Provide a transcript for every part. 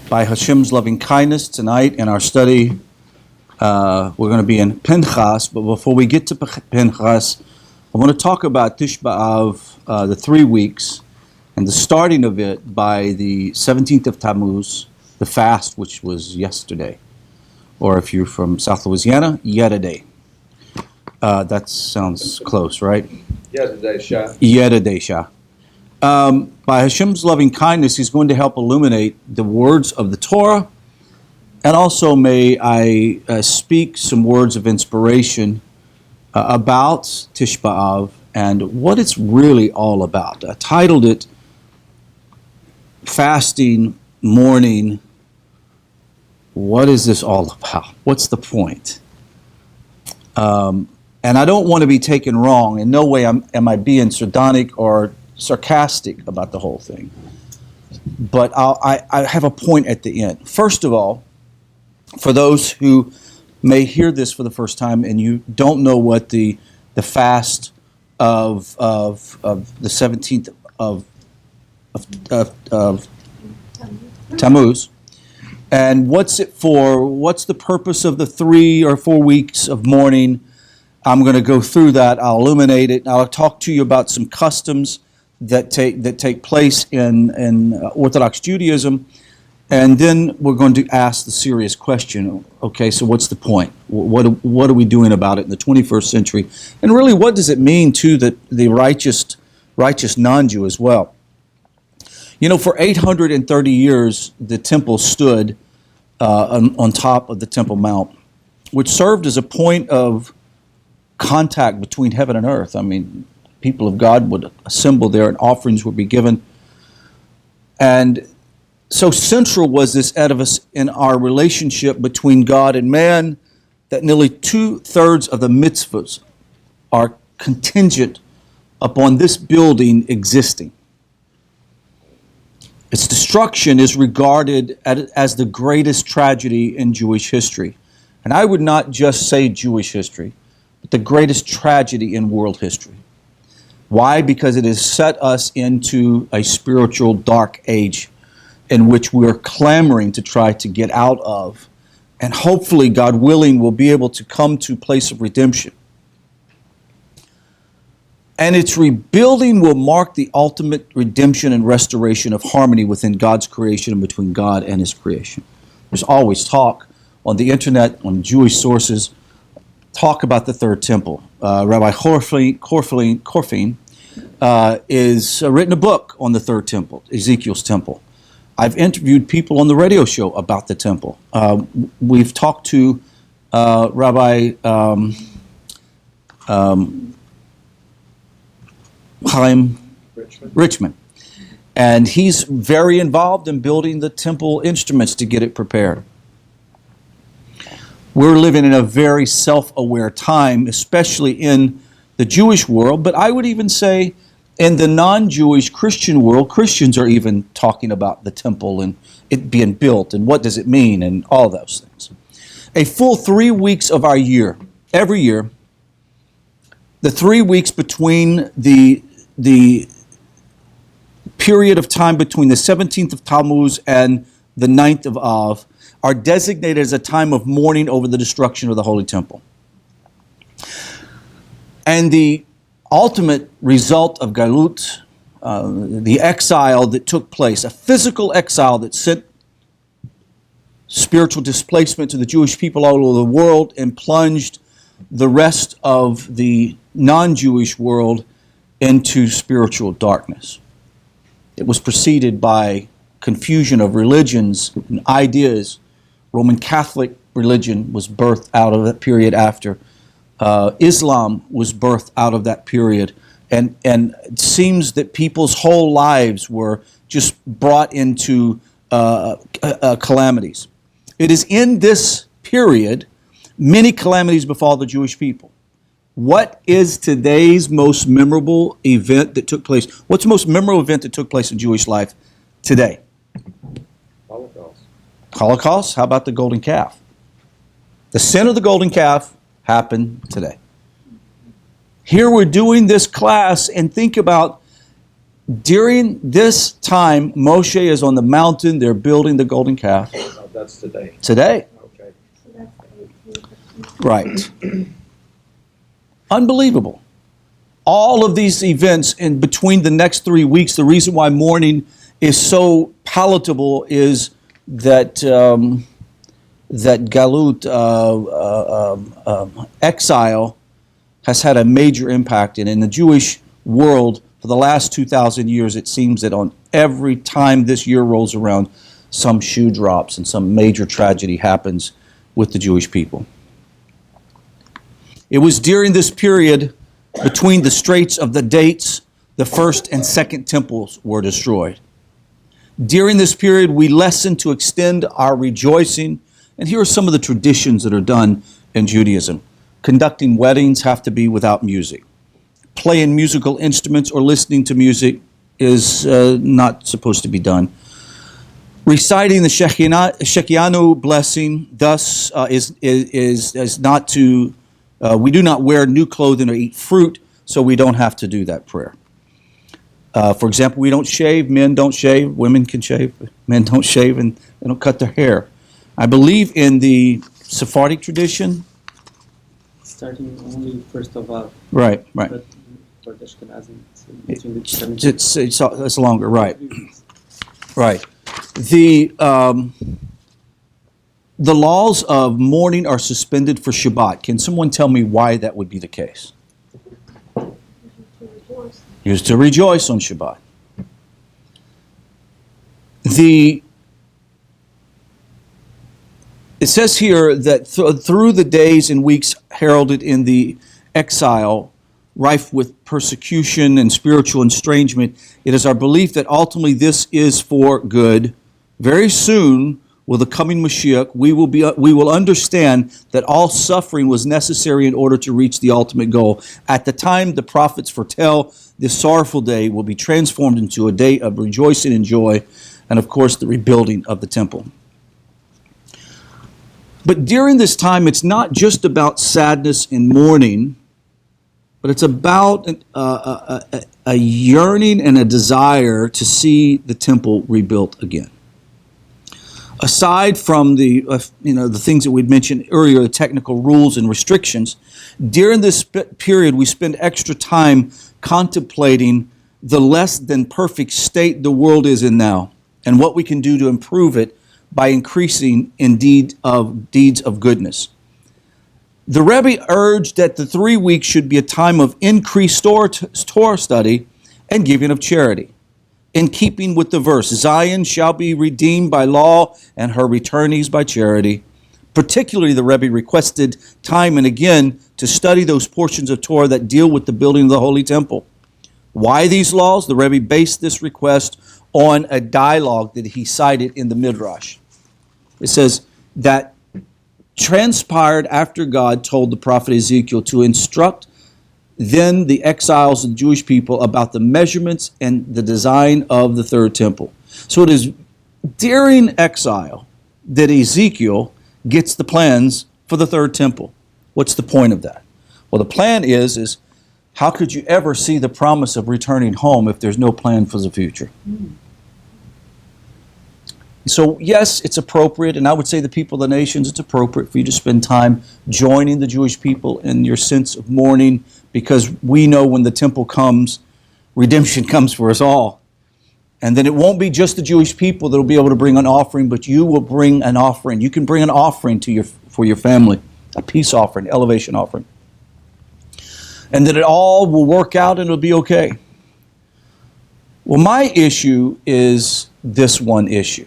By Hashem's loving kindness, tonight in our study, we're going to be in Pinchas. But before we get to Pinchas, I want to talk about Tish B'Av, the 3 weeks, and the starting of it by the 17th of Tammuz, the fast, which was yesterday. Or if you're from South Louisiana, Yesterday. That sounds close, right? Yesterday, Shah. Yesterday, Shah. By Hashem's loving kindness, He's going to help illuminate the words of the Torah, and also may I speak some words of inspiration about Tish B'Av and what it's really all about. I titled it Fasting, Mourning. What is this all about? What's the point? And I don't want to be taken wrong. In no way am I being sardonic or sarcastic about the whole thing. But I have a point at the end. First of all, for those who may hear this for the first time and you don't know what the fast of the 17th of Tammuz, and what's it for, what's the purpose of the 3 or 4 weeks of mourning, I'm going to go through that. I'll illuminate it. I'll talk to you about some customs that take place in Orthodox Judaism, and then we're going to ask the serious question. Okay, so what's the point? What are we doing about it in the 21st century? And really, what does it mean to the righteous non-Jew as well? You know, for 830 years, the temple stood on top of the Temple Mount, which served as a point of contact between heaven and earth. I mean, people of God would assemble there and offerings would be given. And so central was this edifice in our relationship between God and man that nearly 2/3 of the mitzvahs are contingent upon this building existing. Its destruction is regarded as the greatest tragedy in Jewish history. And I would not just say Jewish history, but the greatest tragedy in world history. Why? Because it has set us into a spiritual dark age in which we're clamoring to try to get out of. And hopefully, God willing, we'll be able to come to a place of redemption. And its rebuilding will mark the ultimate redemption and restoration of harmony within God's creation and between God and His creation. There's always talk on the internet, on Jewish sources, talk about the Third Temple. Rabbi Korfin is written a book on the Third Temple, Ezekiel's Temple. I've interviewed people on the radio show about the temple. We've talked to Rabbi Chaim Richmond, and he's very involved in building the temple instruments to get it prepared. We're living in a very self-aware time, especially in the Jewish world, but I would even say in the non-Jewish Christian world, Christians are even talking about the temple and it being built and what does it mean and all those things. A full 3 weeks of our year, every year, the 3 weeks between the period of time between the 17th of Tammuz and the 9th of Av are designated as a time of mourning over the destruction of the Holy Temple. And the ultimate result of Galut, the exile that took place, a physical exile that sent spiritual displacement to the Jewish people all over the world and plunged the rest of the non-Jewish world into spiritual darkness. It was preceded by confusion of religions and ideas. Roman Catholic religion was birthed out of that period after. Islam was birthed out of that period. And it seems that people's whole lives were just brought into calamities. It is in this period many calamities befall the Jewish people. What is today's most memorable event that took place? What's the most memorable event that took place in Jewish life today? Holocaust. Holocaust? How about the golden calf? The sin of the golden calf happened today. Here we're doing this class and think about During this time, Moshe is on the mountain. They're building the golden calf. Oh, that's today. Today. Okay. So that's the 18th. Right. Unbelievable. All of these events in between the next 3 weeks, the reason why mourning is so palatable is that that galut, exile, has had a major impact. And in the Jewish world, for the last 2,000 years, it seems that on every time this year rolls around, some shoe drops and some major tragedy happens with the Jewish people. It was during this period between the Straits of the Dates, the first and second temples were destroyed. During this period, we lessened to extend our rejoicing. And here are some of the traditions that are done in Judaism. Conducting weddings have to be without music. Playing musical instruments or listening to music is not supposed to be done. Reciting the Shekianu blessing, thus, is not to, we do not wear new clothing or eat fruit, so we don't have to do that prayer. For example, we don't shave, men don't shave, women can shave, men don't shave, and they don't cut their hair. I believe in the Sephardic tradition. Starting only first of all, Right. but for the Ashkenazim, it's between the 17th. It's longer, right. Right. The laws of mourning are suspended for Shabbat. Can someone tell me why that would be the case? Used to rejoice on Shabbat. It says here that through the days and weeks heralded in the exile, rife with persecution and spiritual estrangement, it is our belief that ultimately this is for good. Very soon, with the coming Mashiach, we will understand that all suffering was necessary in order to reach the ultimate goal. At the time the prophets foretell, this sorrowful day will be transformed into a day of rejoicing and joy, and of course the rebuilding of the temple. But during this time, it's not just about sadness and mourning, but it's about a yearning and a desire to see the temple rebuilt again. Aside from the things that we'd mentioned earlier, the technical rules and restrictions, during this period we spend extra time contemplating the less than perfect state the world is in now and what we can do to improve it by increasing in deeds of goodness. The Rebbe urged that the 3 weeks should be a time of increased Torah study and giving of charity, in keeping with the verse, Zion shall be redeemed by law and her returnees by charity. Particularly, the Rebbe requested time and again to study those portions of Torah that deal with the building of the Holy Temple. Why these laws? The Rebbe based this request on a dialogue that he cited in the Midrash. It says that transpired after God told the prophet Ezekiel to instruct then the exiles of the Jewish people about the measurements and the design of the third temple. So it is during exile that Ezekiel gets the plans for the third temple. What's the point of that? Well, the plan is how could you ever see the promise of returning home if there's no plan for the future? So yes, it's appropriate, and I would say the people of the nations, it's appropriate for you to spend time joining the Jewish people in your sense of mourning, because we know when the temple comes, redemption comes for us all. And then it won't be just the Jewish people that will be able to bring an offering, but you will bring an offering. You can bring an offering for your family, a peace offering, elevation offering. And that it all will work out and it'll be okay. Well, my issue is this one issue,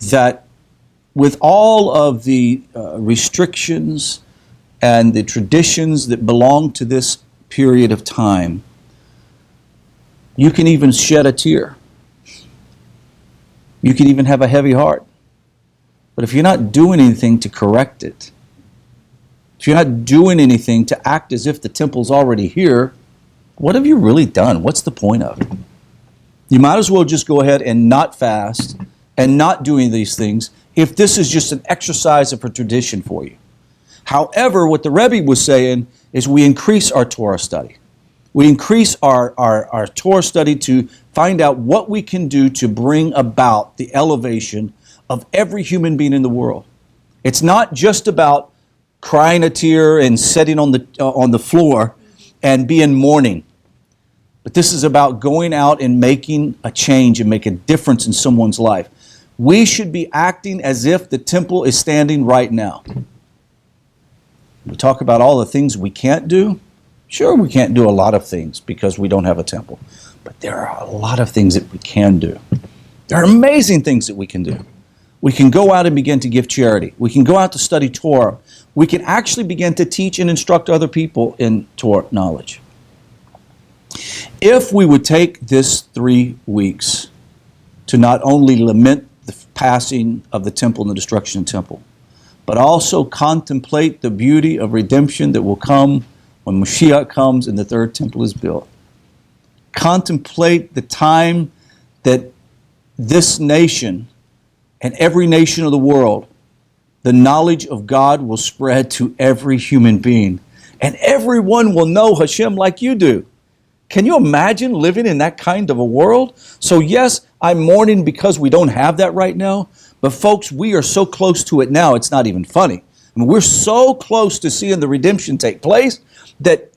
that with all of the restrictions and the traditions that belong to this period of time, you can even shed a tear. You can even have a heavy heart. But if you're not doing anything to correct it, if you're not doing anything to act as if the temple's already here, what have you really done? What's the point of it? You might as well just go ahead and not fast and not doing these things if this is just an exercise of a tradition for you. However, what the Rebbe was saying is we increase our Torah study. We increase our Torah study to find out what we can do to bring about the elevation of every human being in the world. It's not just about crying a tear and sitting on the floor and being mourning. But this is about going out and making a change and make a difference in someone's life. We should be acting as if the temple is standing right now. We talk about all the things we can't do. Sure, we can't do a lot of things because we don't have a temple. But there are a lot of things that we can do. There are amazing things that we can do. We can go out and begin to give charity. We can go out to study Torah. We can actually begin to teach and instruct other people in Torah knowledge. If we would take this 3 weeks to not only lament the passing of the temple and the destruction of the temple, but also contemplate the beauty of redemption that will come when Mashiach comes and the third temple is built. Contemplate the time that this nation and every nation of the world, the knowledge of God will spread to every human being. And everyone will know Hashem like you do. Can you imagine living in that kind of a world? So yes, I'm mourning because we don't have that right now. But folks, we are so close to it now, it's not even funny. I mean, we're so close to seeing the redemption take place that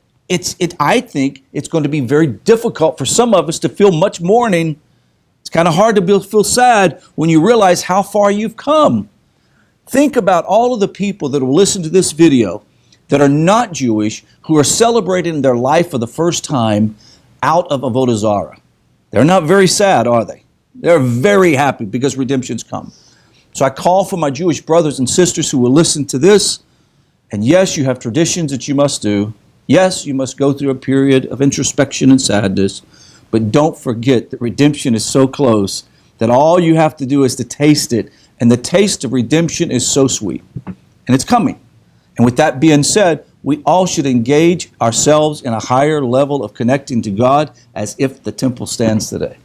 I think it's going to be very difficult for some of us to feel much mourning. It's kind of hard to feel sad when you realize how far you've come. Think about all of the people that will listen to this video that are not Jewish, who are celebrating their life for the first time out of Avodah Zarah. They're not very sad, are they? They're very happy because redemption's come. So I call for my Jewish brothers and sisters who will listen to this. And yes, you have traditions that you must do. Yes, you must go through a period of introspection and sadness. But don't forget that redemption is so close that all you have to do is to taste it. And the taste of redemption is so sweet. And it's coming. And with that being said, we all should engage ourselves in a higher level of connecting to God as if the temple stands today.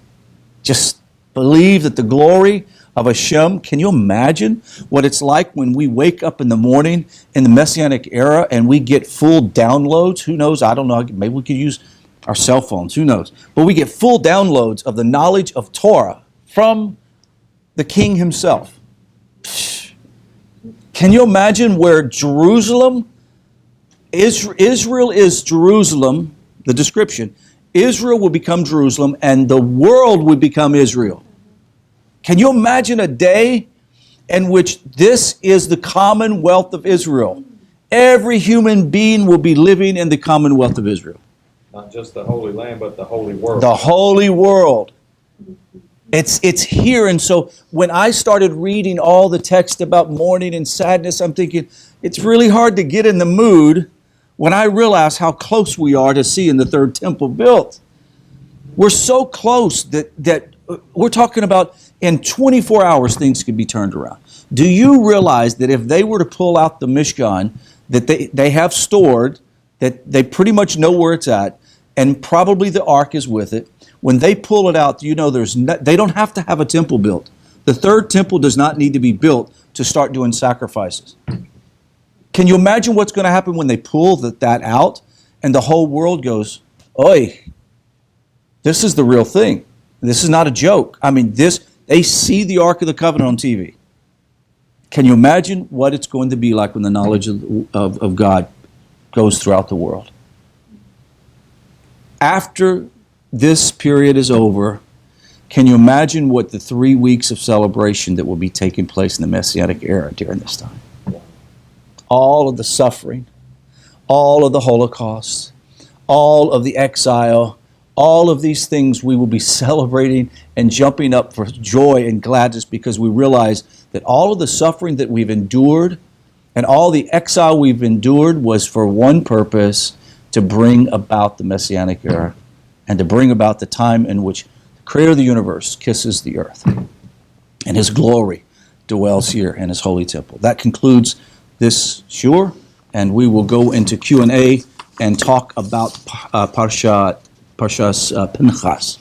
Just believe that the glory of Hashem, can you imagine what it's like when we wake up in the morning in the Messianic era and we get full downloads? Who knows? I don't know. Maybe we could use our cell phones. Who knows? But we get full downloads of the knowledge of Torah from the King himself. Can you imagine where Jerusalem, Israel is Jerusalem, the description, Israel will become Jerusalem and the world will become Israel. Can you imagine a day in which this is the commonwealth of Israel? Every human being will be living in the commonwealth of Israel. Not just the Holy Land, but the Holy World. The holy world. It's here. And so when I started reading all the text about mourning and sadness, I'm thinking, it's really hard to get in the mood when I realize how close we are to seeing the third temple built. We're so close that we're talking about in 24 hours things could be turned around. Do you realize that if they were to pull out the Mishkan that they have stored, that they pretty much know where it's at, and probably the ark is with it, when they pull it out, you know they don't have to have a temple built. The third temple does not need to be built to start doing sacrifices. Can you imagine what's going to happen when they pull that out and the whole world goes, oi, this is the real thing. This is not a joke. I mean, they see the Ark of the Covenant on TV. Can you imagine what it's going to be like when the knowledge of God goes throughout the world? After this period is over, can you imagine what the 3 weeks of celebration that will be taking place in the Messianic era during this time? All of the suffering, all of the Holocaust, all of the exile, all of these things we will be celebrating and jumping up for joy and gladness because we realize that all of the suffering that we've endured and all the exile we've endured was for one purpose, to bring about the Messianic era and to bring about the time in which the Creator of the universe kisses the earth and His glory dwells here in His holy temple. That concludes this shiur, and we will go into Q&A and talk about Parshas Pinchas.